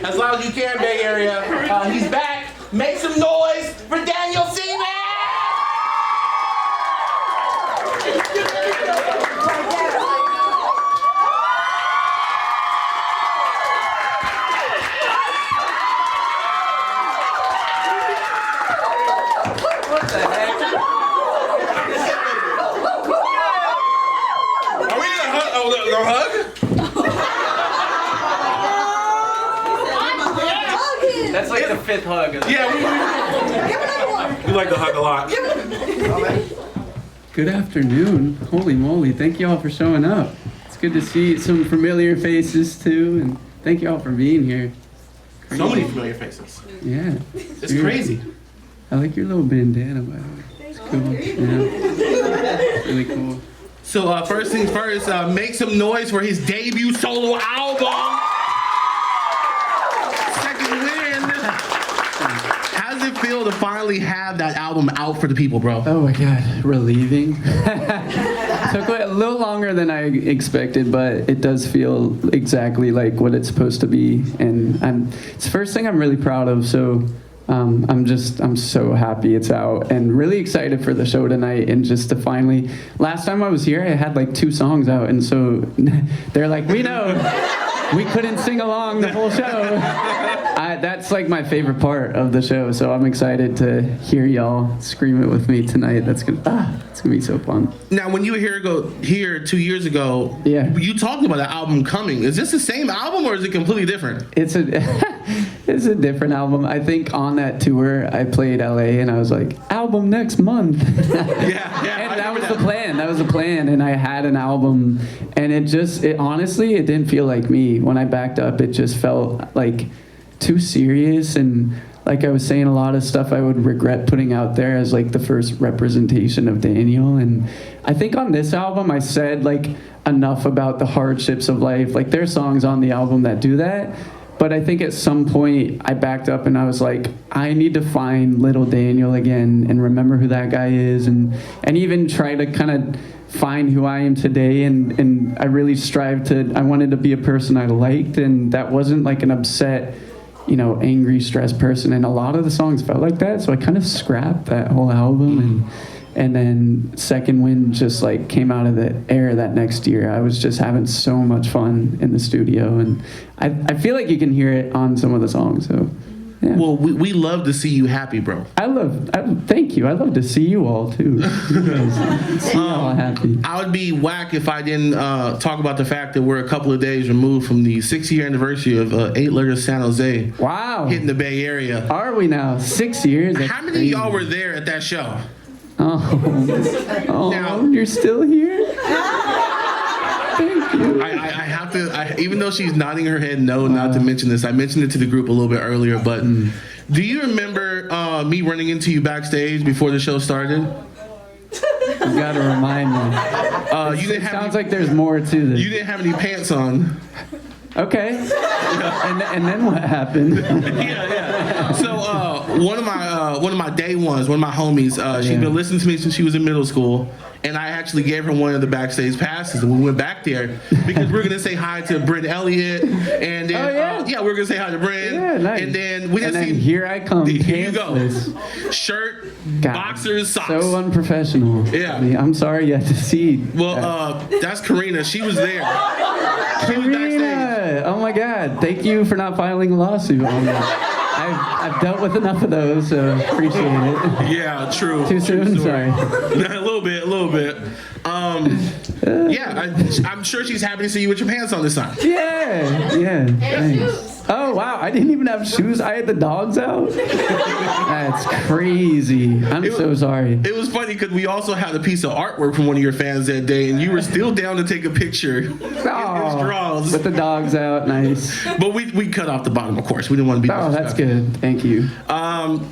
as loud as you can, Bay Area. He's back. Make some noise for Daniel Seavey! What the heck? Are we gonna hug? Oh, no hug? That's like the fifth hug. Yeah, we like to hug a lot. Good afternoon. Holy moly, thank you all for showing up. It's good to see some familiar faces too, and thank you all for being here. So many familiar faces. Yeah. It's crazy. I like your little bandana, by the way. It's cool. Yeah. Really cool. So first things first, make some noise for his debut solo album. Second win. How does it feel to finally have that album out for the people, bro? Oh my God, relieving. Took a little longer than I expected, but it does feel exactly like what it's supposed to be, and it's the first thing I'm really proud of. So I'm so happy it's out, and really excited for the show tonight, and just to finally. Last time I was here, I had like 2 songs out, and so they're like, we know. We couldn't sing along the whole show. That's like my favorite part of the show, so I'm excited to hear y'all scream it with me tonight. It's gonna be so fun. Now, when you were here 2 years ago, yeah, you talked about an album coming. Is this the same album or is it completely different? It's a different album. I think on that tour I played LA and I was like, album next month. yeah. And that was the plan. That was the plan. And I had an album, and it honestly, it didn't feel like me. When I backed up, it just felt like too serious, and like I was saying, a lot of stuff I would regret putting out there as like the first representation of Daniel. And I think on this album I said like enough about the hardships of life. Like there's songs on the album that do that, but I think at some point I backed up and I was like, I need to find little Daniel again and remember who that guy is, and even try to kind of find who I am today. And I really I wanted to be a person I liked, and that wasn't like an upset, angry, stressed person. And a lot of the songs felt like that, so I kind of scrapped that whole album. And then Second Wind just like came out of the air that next year. I was just having so much fun in the studio, and I feel like you can hear it on some of the songs. So yeah. Well, we love to see you happy, bro. Thank you. I love to see you all too. See you all happy. I would be whack if I didn't talk about the fact that we're a couple of days removed from the 6-year anniversary of 8 Letters San Jose. Wow. Hitting the Bay Area. Are we now? 6 years? How many of y'all were there at that show? Oh, now, you're still here? Thank you. I have to, even though she's nodding her head no, not to mention this, I mentioned it to the group a little bit earlier, but do you remember me running into you backstage before the show started? You gotta remind me. Sounds like there's more to this. You didn't have any pants on. Okay. And then what happened? Yeah. So one of my day ones, one of my homies, she's been listening to me since she was in middle school, and I actually gave her one of the backstage passes, and we went back there because we were gonna say hi to Brent Elliott, and then we were gonna say hi to Brent, and then we didn't see. Here I come. Here you go. Shirt, boxers, socks. So unprofessional. Yeah. I'm sorry you had to see. Well, that's Karina. She was there. She was backstage. Oh my God! Thank you for not filing a lawsuit on me. I've dealt with enough of those, so appreciate it. Yeah, true. Too soon? Sorry. A little bit. I'm sure she's happy to see you with your pants on this time. Yeah. Thanks. Oh wow! I didn't even have shoes. I had the dogs out. That's crazy. I'm so sorry. It was funny because we also had a piece of artwork from one of your fans that day, and you were still down to take a picture in his drawers with the dogs out. Nice. But we cut off the bottom, of course. We didn't want to be. Oh, that's good. Thank you.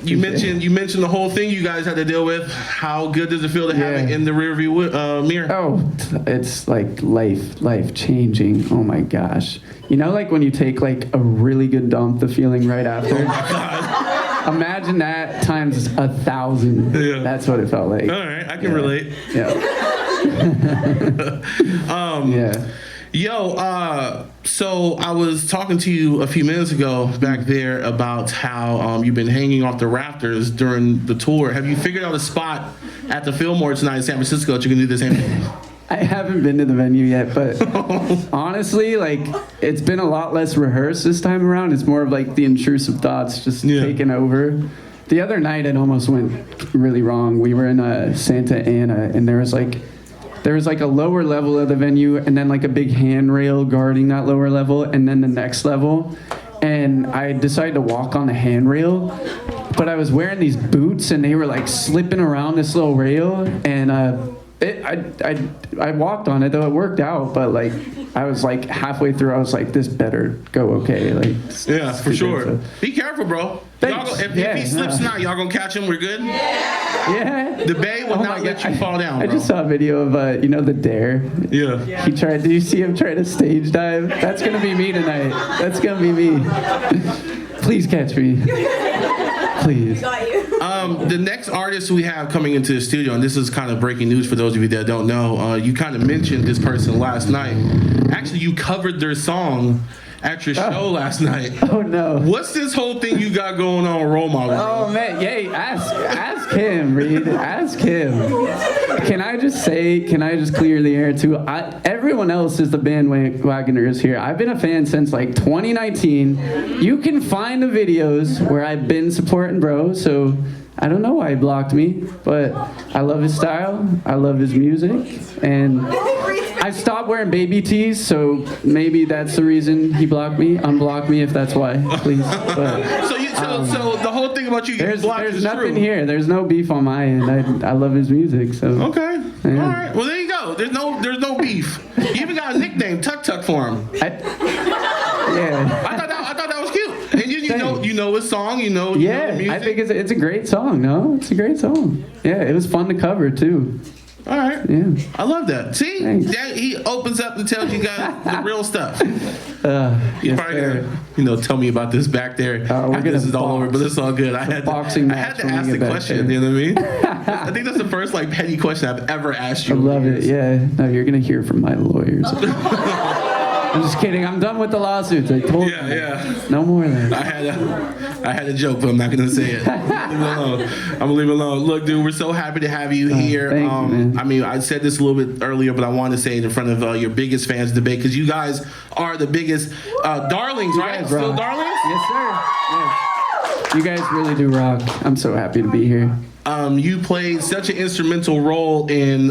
You mentioned the whole thing you guys had to deal with. How good does it feel to have it in the rearview mirror? Oh, it's like life changing. Oh my gosh. Like when you take like a really good dump, the feeling right after. Oh my God. Imagine that times 1,000. Yeah. That's what it felt like. All right, I can relate. Yeah. Yo, so I was talking to you a few minutes ago back there about how you've been hanging off the rafters during the tour. Have you figured out a spot at the Fillmore tonight in San Francisco that you can do the same thing? I haven't been to the venue yet, but honestly, like, it's been a lot less rehearsed this time around. It's more of like the intrusive thoughts just taking over. The other night, it almost went really wrong. We were in Santa Ana, and there was like a lower level of the venue, and then like a big handrail guarding that lower level, and then the next level. And I decided to walk on the handrail, but I was wearing these boots, and they were like slipping around this little rail, and I walked on it, though it worked out, but like I was like halfway through, I was like, this better go okay. Like, yeah, for sure. So. Be careful, bro. If he slips now, y'all gonna catch him? We're good? Yeah. The Bay will not let you fall down, bro. I just saw a video of, the Dare. Yeah. He tried, did you see him try to stage dive? That's gonna be me tonight. That's gonna be me. Please catch me. Please. Got you. The next artist we have coming into the studio, and this is kind of breaking news for those of you that don't know, you kind of mentioned this person last night. Actually, you covered their song at your show last night. Oh no. What's this whole thing you got going on, Role Model? Oh man, yay! Ask him, Reid. Ask him. Can I just clear the air too? Everyone else is the bandwagoners here. I've been a fan since like 2019. You can find the videos where I've been supporting bro, so I don't know why he blocked me, but I love his style, I love his music, and I stopped wearing baby tees, so maybe that's the reason he blocked me. Unblock me if that's why, please. But, so the whole thing about you getting blocked is There's nothing true. Here. There's no beef on my end. I love his music, so. Okay. Yeah. All right. Well, there you go. There's no beef. You even got a nickname, Tuck Tuck, for him. Yeah. I thought that was cute. And you know his song. You know the music. I think it's a great song. No, it's a great song. Yeah, it was fun to cover too. All right. Yeah. I love that. See, Thanks. he opens up and tells you guys the real stuff. Yes, You're probably gonna, tell me about this back there. After this is all over, but it's all good. I had to ask the question. You know what I mean? I think that's the first petty question I've ever asked you. I love it. Yeah. No, you're gonna hear from my lawyers. I'm just kidding. I'm done with the lawsuits. I told you. Yeah. No more of that. I had a joke, but I'm not gonna say it. I'm gonna leave it alone. Look, dude, we're so happy to have you here. Thank you, man. I mean, I said this a little bit earlier, but I wanted to say it in front of your biggest fans debate, because you guys are the biggest darlings, right? guys Still rock. darlings? Yes, sir. Yes. You guys really do rock. I'm so happy to be here. You played such an instrumental role in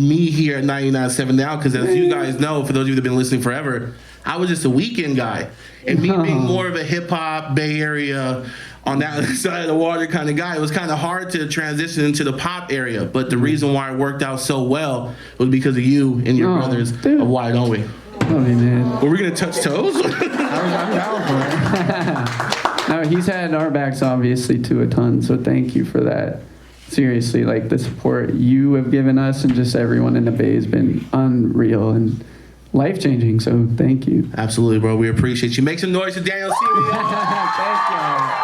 me here at 99.7 Now, because as you guys know, for those of you that have been listening forever, I was just a weekend guy. And me being more of a hip-hop, Bay Area, on that side of the water kind of guy, it was kind of hard to transition into the pop area. But the reason why it worked out so well was because of you and your brothers of Why Don't We? Oh, man. Were we going to touch toes? I'm down for it. No, he's had our backs obviously to a ton, so thank you for that. Seriously, like the support you have given us and just everyone in the Bay has been unreal and life-changing, so thank you. Absolutely, bro. We appreciate you. Make some noise for Daniel Seavey. Thank you.